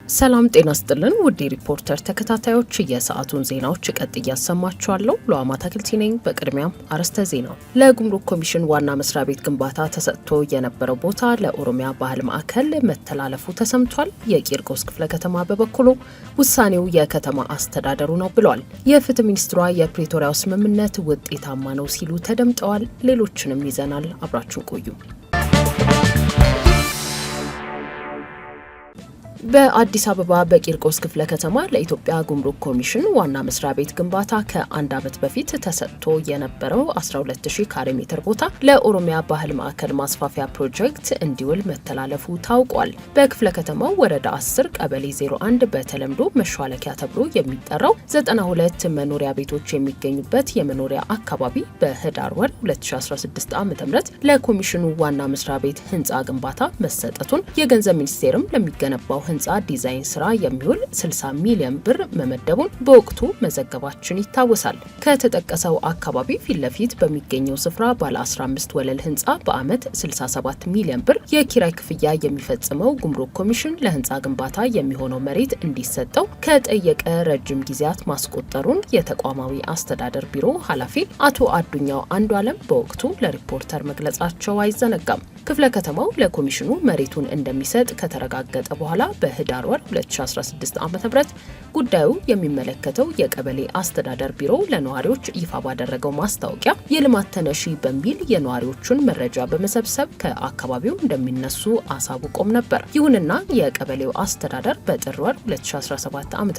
ሰላም ጤና ስጥልን ውድ ሪፖርተር ተከታታዮች የሰዓቱን ዜናዎች ቀጥዬ ያሰማችኋለሁ። ለዋማ ታክልቲ ነኝ። በቅድሚያም አርዕስተ ዜናው። ለጉምሩክ ኮሚሽን ዋና መስሪያ ቤት ግንባታ ተሰጥቶ የነበረው ቦታ ለኦሮሚያ ባህል ማዕከል መተላለፉ ተሰምቷል። የቂርቆስ ክፍለ ከተማ በበኩሉ ውሳኔው የከተማ አስተዳደሩ ነው ብሏል። የፍትህ ሚኒስትሯ የፕሪቶሪያው ስምምነት ውጤታማ ነው ሲሉ ተደምጠዋል። ሌሎችንም ይዘናል። አብራችሁን ቆዩ። በአዲስ አበባ በቂርቆስ ክፍለ ከተማ ለኢትዮጵያ ጉምሩክ ኮሚሽን ዋና መስሪያ ቤት ግንባታ ከአንድ ዓመት በፊት ተሰጥቶ የነበረው 12000 ካሬ ሜትር ቦታ ለኦሮሚያ ባህል ማዕከል ማስፋፊያ ፕሮጀክት እንዲውል መተላለፉ ታውቋል። በክፍለ ከተማው ወረዳ 10 ቀበሌ 01 በተለምዶ መሿለኪያ ተብሎ የሚጠራው 92 መኖሪያ ቤቶች የሚገኙበት የመኖሪያ አካባቢ በህዳር ወር 2016 ዓ.ም ለኮሚሽኑ ዋና መስሪያ ቤት ህንፃ ግንባታ መሰጠቱን የገንዘብ ሚኒስቴርም ለሚገነባው ህንፃ ዲዛይን ስራ የሚውል 60 ሚሊዮን ብር መመደቡን በወቅቱ መዘገባችን ይታወሳል። ከተጠቀሰው አካባቢ ፊት ለፊት በሚገኘው ስፍራ ባለ 15 ወለል ህንፃ በአመት 67 ሚሊዮን ብር የኪራይ ክፍያ የሚፈጽመው ጉምሩክ ኮሚሽን ለህንፃ ግንባታ የሚሆነው መሬት እንዲሰጠው ከጠየቀ ረጅም ጊዜያት ማስቆጠሩን የተቋማዊ አስተዳደር ቢሮ ኃላፊ አቶ አዱኛው አንዱ አለም በወቅቱ ለሪፖርተር መግለጻቸው አይዘነጋም። ክፍለ ከተማው ለኮሚሽኑ መሬቱን እንደሚሰጥ ከተረጋገጠ በኋላ በህዳር ወር 2016 ዓ.ም ጉዳዩ የሚመለከተው የቀበሌ አስተዳደር ቢሮ ለነዋሪዎች ይፋ ባደረገው ማስታወቂያ የልማት ተነሺ በሚል የነዋሪዎቹን መረጃ በመሰብሰብ ከአካባቢው እንደሚነሱ አሳውቆም ነበር። ይሁንና የቀበሌው አስተዳደር በጥር ወር 2017 ዓ.ም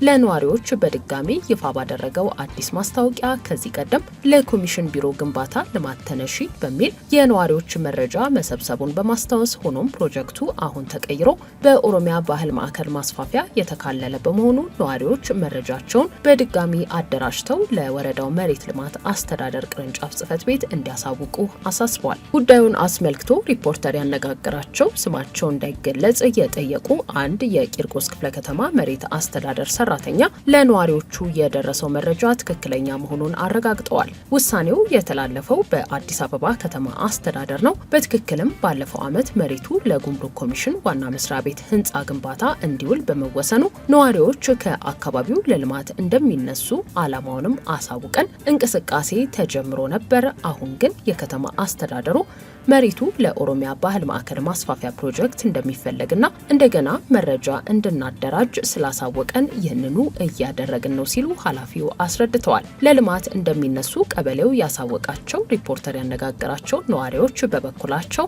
ለነዋሪዎች በድጋሚ ይፋ ባደረገው አዲስ ማስታወቂያ ከዚህ ቀደም ለኮሚሽን ቢሮ ግንባታ ልማት ተነሺ በሚል የነዋሪዎች መረጃ መሰብሰቡን በማስታወስ ሆኖም ፕሮጀክቱ አሁን ተቀይሮ በኦሮሚያ ባህል ማዕከል ማስፋፊያ የተካለለ በመሆኑ ነዋሪዎች መረጃቸውን በድጋሚ አደራጅተው ለወረዳው መሬት ልማት አስተዳደር ቅርንጫፍ ጽሕፈት ቤት እንዲያሳውቁ አሳስቧል። ጉዳዩን አስመልክቶ ሪፖርተር ያነጋገራቸው ስማቸው እንዳይገለጽ የጠየቁ አንድ የቂርቆስ ክፍለ ከተማ መሬት አስተዳደር ሰራተኛ ለነዋሪዎቹ የደረሰው መረጃ ትክክለኛ መሆኑን አረጋግጠዋል። ውሳኔው የተላለፈው በአዲስ አበባ ከተማ አስተዳደር ነው። በትክክልም ባለፈው ዓመት መሬቱ ለጉምሩክ ኮሚሽን ዋና መስሪያ ቤት ህንፃ ግንባታ እንዲውል በመወሰኑ ነዋሪዎች ከአካባቢው ለልማት እንደሚነሱ ዓላማውንም አሳውቀን እንቅስቃሴ ተጀምሮ ነበር። አሁን ግን የከተማ አስተዳደሩ መሬቱ ለኦሮሚያ ባህል ማዕከል ማስፋፊያ ፕሮጀክት እንደሚፈለግና እንደገና መረጃ እንድናደራጅ ስላሳወቀን ይህንኑ እያደረግን ነው ሲሉ ኃላፊው አስረድተዋል። ለልማት እንደሚነሱ ቀበሌው ያሳወቃቸው ሪፖርተር ያነጋገራቸው ነዋሪዎች በበኩላቸው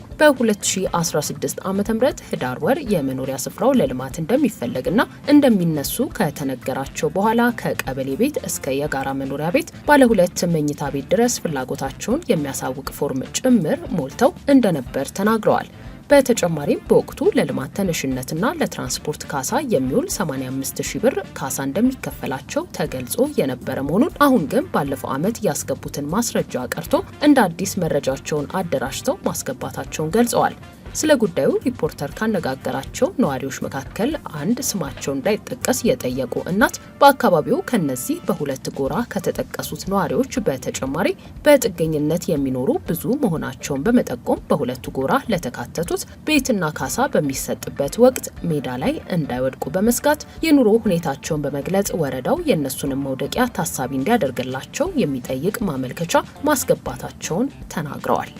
በ2016 ዓ.ም ህዳር ወር የመኖሪያ ስፍራው ለልማት እንደሚፈለግና እንደሚነሱ ከተነገራቸው በኋላ ከቀበሌ ቤት እስከ የጋራ መኖሪያ ቤት ባለ 2 መኝታ ቤት ድረስ ፍላጎታቸውን የሚያሳውቅ ፎርም ጭምር ሞልተው እንደነበር ተናግረዋል። በተጨማሪም በወቅቱ ለልማት ተነሽነትና ለትራንስፖርት ካሳ የሚውል 85000 ብር ካሳ እንደሚከፈላቸው ተገልጾ የነበረ መሆኑን አሁን ግን ባለፈው ዓመት ያስገቡትን ማስረጃ ቀርቶ እንደ አዲስ መረጃቸውን አደራጅተው ማስገባታቸውን ገልጸዋል። ስለ ጉዳዩ ሪፖርተር ካነጋገራቸው ነዋሪዎች መካከል አንድ ስማቸው እንዳይጠቀስ የጠየቁ እናት በአካባቢው ከነዚህ በሁለት ጎራ ከተጠቀሱት ነዋሪዎች በተጨማሪ በጥገኝነት የሚኖሩ ብዙ መሆናቸውን በመጠቆም በሁለቱ ጎራ ለተካተቱት ቤትና ካሳ በሚሰጥበት ወቅት ሜዳ ላይ እንዳይወድቁ በመስጋት የኑሮ ሁኔታቸውን በመግለጽ ወረዳው የእነሱንም መውደቂያ ታሳቢ እንዲያደርግላቸው የሚጠይቅ ማመልከቻ ማስገባታቸውን ተናግረዋል።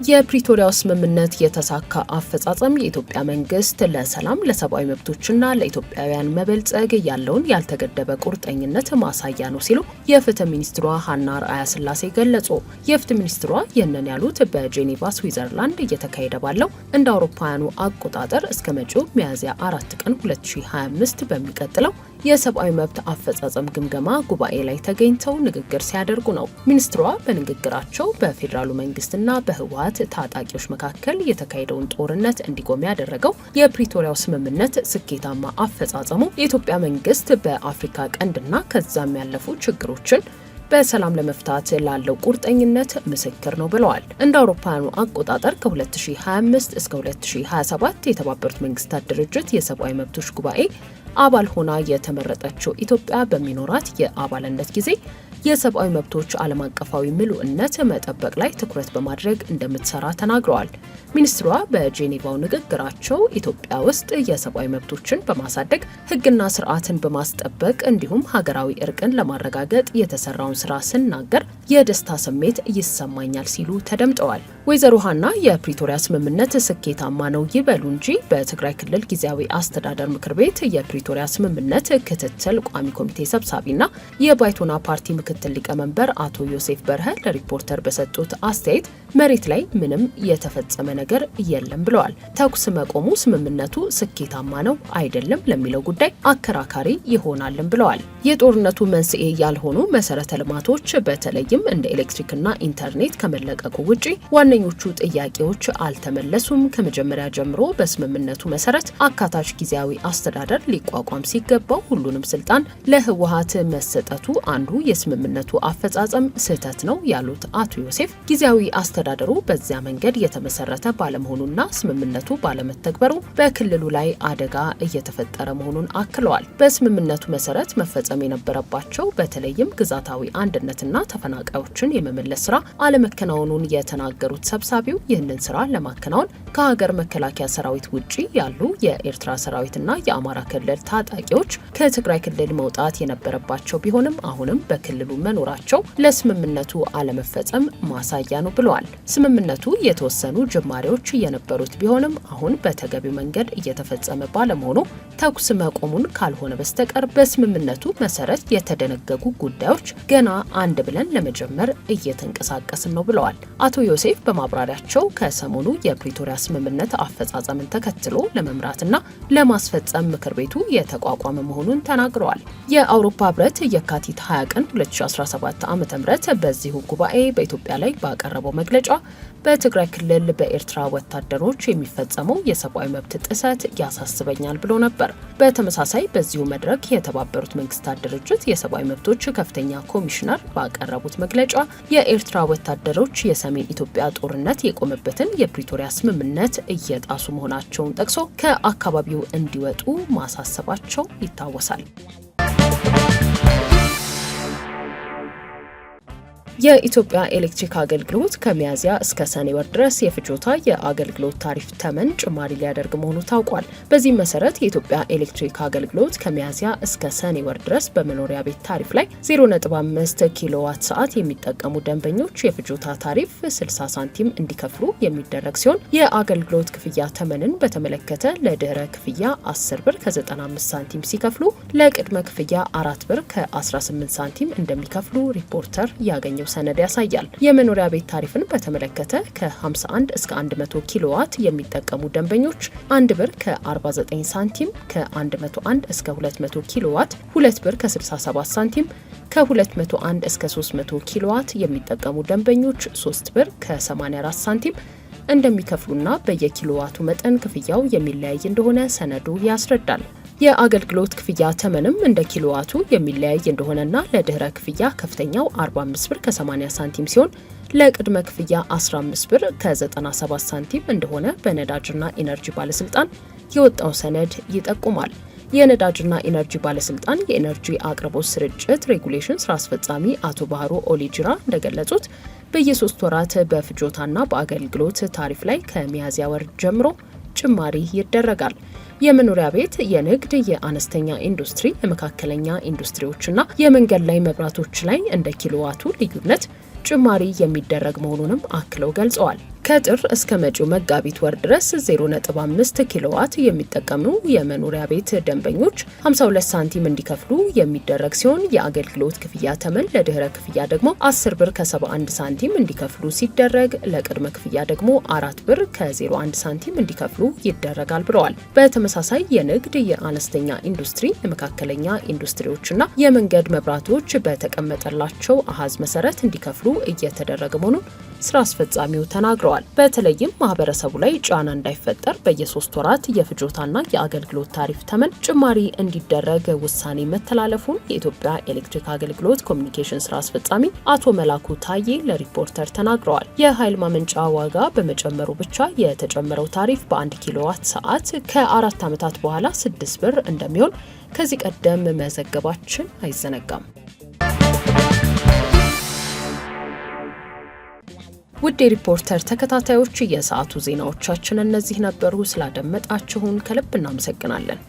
የፕሪቶሪያው ስምምነት የተሳካ አፈጻጸም የኢትዮጵያ መንግስት ለሰላም ለሰብአዊ መብቶችና ለኢትዮጵያውያን መበልጸግ ያለውን ያልተገደበ ቁርጠኝነት ማሳያ ነው ሲሉ የፍትህ ሚኒስትሯ ሀና አርአያ ስላሴ ገለጹ። የፍትህ ሚኒስትሯ ይህንን ያሉት በጄኔቫ ስዊዘርላንድ እየተካሄደ ባለው እንደ አውሮፓውያኑ አቆጣጠር እስከ መጪው ሚያዝያ 4 ቀን 2025 በሚቀጥለው የሰብአዊ መብት አፈጻጸም ግምገማ ጉባኤ ላይ ተገኝተው ንግግር ሲያደርጉ ነው። ሚኒስትሯ በንግግራቸው በፌዴራሉ መንግስትና በህወሓት ታጣቂዎች መካከል የተካሄደውን ጦርነት እንዲቆም ያደረገው የፕሪቶሪያው ስምምነት ስኬታማ አፈጻጸሙ የኢትዮጵያ መንግስት በአፍሪካ ቀንድና ከዛም ያለፉ ችግሮችን በሰላም ለመፍታት ላለው ቁርጠኝነት ምስክር ነው ብለዋል። እንደ አውሮፓውያኑ አቆጣጠር ከ2025 እስከ 2027 የተባበሩት መንግስታት ድርጅት የሰብአዊ መብቶች ጉባኤ አባል ሆና የተመረጠችው ኢትዮጵያ በሚኖራት የአባልነት ጊዜ የሰብአዊ መብቶች ዓለም አቀፋዊ ምሉዕነት መጠበቅ ላይ ትኩረት በማድረግ እንደምትሰራ ተናግረዋል። ሚኒስትሯ በጄኔቫው ንግግራቸው ኢትዮጵያ ውስጥ የሰብአዊ መብቶችን በማሳደግ ሕግና ስርዓትን በማስጠበቅ እንዲሁም ሀገራዊ እርቅን ለማረጋገጥ የተሰራውን ስራ ስናገር የደስታ ስሜት ይሰማኛል ሲሉ ተደምጠዋል። ወይዘሮ ሀና የፕሪቶሪያ ስምምነት ስኬታማ ነው ይበሉ እንጂ በትግራይ ክልል ጊዜያዊ አስተዳደር ምክር ቤት የፕሪቶሪያ ስምምነት ክትትል ቋሚ ኮሚቴ ሰብሳቢና የባይቶና ፓርቲ ምክትል ሊቀመንበር አቶ ዮሴፍ በርሀ ለሪፖርተር በሰጡት አስተያየት መሬት ላይ ምንም የተፈጸመ ነገር የለም ብለዋል። ተኩስ መቆሙ ስምምነቱ ስኬታማ ነው አይደለም ለሚለው ጉዳይ አከራካሪ ይሆናልም ብለዋል። የጦርነቱ መንስኤ ያልሆኑ መሰረተ ልማቶች በተለይም እንደ ኤሌክትሪክና ኢንተርኔት ከመለቀቁ ውጪ ዋነኞቹ ጥያቄዎች አልተመለሱም። ከመጀመሪያ ጀምሮ በስምምነቱ መሰረት አካታች ጊዜያዊ አስተዳደር ሊቋቋም ሲገባው ሁሉንም ስልጣን ለህወሓት መሰጠቱ አንዱ የስምምነቱ አፈጻጸም ስህተት ነው ያሉት አቶ ዮሴፍ ጊዜያዊ አስተዳደሩ በዚያ መንገድ የተመሰረተ ባለመሆኑና ስምምነቱ ባለመተግበሩ በክልሉ ላይ አደጋ እየተፈጠረ መሆኑን አክለዋል። በስምምነቱ መሰረት መፈጸም የነበረባቸው በተለይም ግዛታዊ አንድነትና ተፈናቃዮችን የመመለስ ስራ አለመከናወኑን የተናገሩት ሰብሳቢው ይህንን ስራ ለማከናወን ከሀገር መከላከያ ሰራዊት ውጪ ያሉ የኤርትራ ሰራዊትና የአማራ ክልል ታጣቂዎች ከትግራይ ክልል መውጣት የነበረባቸው ቢሆንም አሁንም በክልሉ መኖራቸው ለስምምነቱ አለመፈጸም ማሳያ ነው ብለዋል። ስምምነቱ የተወሰኑ ጅማሬዎች የነበሩት ቢሆንም አሁን በተገቢው መንገድ እየተፈጸመ ባለመሆኑ ተኩስ መቆሙን ካልሆነ በስተቀር በስምምነቱ መሰረት የተደነገጉ ጉዳዮች ገና አንድ ብለን ለመጀመር እየተንቀሳቀስን ነው ብለዋል። አቶ ዮሴፍ በማብራሪያቸው ከሰሞኑ የፕሪቶሪያ ስምምነት አፈጻጸምን ተከትሎ ለመምራትና ለማስፈጸም ምክር ቤቱ የተቋቋመ መሆኑን ተናግረዋል። የአውሮፓ ህብረት የካቲት 20 ቀን 2017 ዓ.ም በዚሁ ጉባኤ በኢትዮጵያ ላይ ባቀረበው መግለጫ በትግራይ ክልል በኤርትራ ወታደሮች የሚፈጸመው የሰብአዊ መብት ጥሰት ያሳስበኛል ብሎ ነበር። በተመሳሳይ በዚሁ መድረክ የተባበሩት መንግስታት ድርጅት የሰብአዊ መብቶች ከፍተኛ ኮሚሽነር ባቀረቡት መግለጫ የኤርትራ ወታደሮች የሰሜን ኢትዮጵያ ጦርነት የቆመበትን የፕሪቶሪያ ስምምነት እየጣሱ መሆናቸውን ጠቅሶ ከአካባቢው እንዲወጡ ማሳሰባቸው ይታወሳል። የኢትዮጵያ ኤሌክትሪክ አገልግሎት ከሚያዝያ እስከ ሰኔ ወር ድረስ የፍጆታ የአገልግሎት ታሪፍ ተመን ጭማሪ ሊያደርግ መሆኑ ታውቋል። በዚህም መሰረት የኢትዮጵያ ኤሌክትሪክ አገልግሎት ከሚያዝያ እስከ ሰኔ ወር ድረስ በመኖሪያ ቤት ታሪፍ ላይ 0.5 ኪሎዋት ሰዓት የሚጠቀሙ ደንበኞች የፍጆታ ታሪፍ 60 ሳንቲም እንዲከፍሉ የሚደረግ ሲሆን የአገልግሎት ክፍያ ተመንን በተመለከተ ለድህረ ክፍያ 10 ብር ከ95 ሳንቲም ሲከፍሉ ለቅድመ ክፍያ 4 ብር ከ18 ሳንቲም እንደሚከፍሉ ሪፖርተር ያገኘው ሰነድ ያሳያል። የመኖሪያ ቤት ታሪፍን በተመለከተ ከ51 እስከ 100 ኪሎዋት የሚጠቀሙ ደንበኞች 1 ብር ከ49 ሳንቲም፣ ከ101 እስከ 200 ኪሎዋት 2 ብር ከ67 ሳንቲም፣ ከ201 እስከ 300 ኪሎዋት የሚጠቀሙ ደንበኞች 3 ብር ከ84 ሳንቲም እንደሚከፍሉና በየኪሎዋቱ መጠን ክፍያው የሚለያይ እንደሆነ ሰነዱ ያስረዳል። የአገልግሎት ክፍያ ተመንም እንደ ኪሎዋቱ የሚለያይ እንደሆነና ለድህረ ክፍያ ከፍተኛው 45 ብር ከ80 ሳንቲም ሲሆን ለቅድመ ክፍያ 15 ብር ከ97 ሳንቲም እንደሆነ በነዳጅና ኢነርጂ ባለስልጣን የወጣው ሰነድ ይጠቁማል። የነዳጅና ኢነርጂ ባለስልጣን የኢነርጂ አቅርቦት ስርጭት ሬጉሌሽን ስራ አስፈጻሚ አቶ ባህሩ ኦሊጂራ እንደገለጹት በየ3 ወራት በፍጆታና በአገልግሎት ታሪፍ ላይ ከሚያዝያ ወር ጀምሮ ጭማሪ ይደረጋል። የመኖሪያ ቤት፣ የንግድ፣ የአነስተኛ ኢንዱስትሪ፣ የመካከለኛ ኢንዱስትሪዎችና የመንገድ ላይ መብራቶች ላይ እንደ ኪሎዋቱ ልዩነት ጭማሪ የሚደረግ መሆኑንም አክለው ገልጸዋል። ከጥር እስከ መጪው መጋቢት ወር ድረስ 0.5 ኪሎዋት የሚጠቀሙ የመኖሪያ ቤት ደንበኞች 52 ሳንቲም እንዲከፍሉ የሚደረግ ሲሆን የአገልግሎት ክፍያ ተመን ለድህረ ክፍያ ደግሞ 10 ብር ከ71 ሳንቲም እንዲከፍሉ ሲደረግ ለቅድመ ክፍያ ደግሞ 4 ብር ከ01 ሳንቲም እንዲከፍሉ ይደረጋል ብለዋል። በተመሳሳይ የንግድ፣ የአነስተኛ ኢንዱስትሪ፣ የመካከለኛ ኢንዱስትሪዎችና የመንገድ መብራቶች በተቀመጠላቸው አሃዝ መሰረት እንዲከፍሉ እየተደረገ መሆኑን ስራ አስፈጻሚው ተናግረዋል። በተለይም ማህበረሰቡ ላይ ጫና እንዳይፈጠር በየ3 ወራት የፍጆታና የአገልግሎት ታሪፍ ተመን ጭማሪ እንዲደረግ ውሳኔ መተላለፉን የኢትዮጵያ ኤሌክትሪክ አገልግሎት ኮሚኒኬሽን ስራ አስፈጻሚ አቶ መላኩ ታዬ ለሪፖርተር ተናግረዋል። የኃይል ማመንጫ ዋጋ በመጨመሩ ብቻ የተጨመረው ታሪፍ በ1 ኪሎዋት ሰዓት ከ4 ዓመታት በኋላ 6 ብር እንደሚሆን ከዚህ ቀደም መዘገባችን አይዘነጋም። ውድ የሪፖርተር ተከታታዮች የሰዓቱ ዜናዎቻችን እነዚህ ነበሩ። ስላደመጣችሁን ከልብ እናመሰግናለን።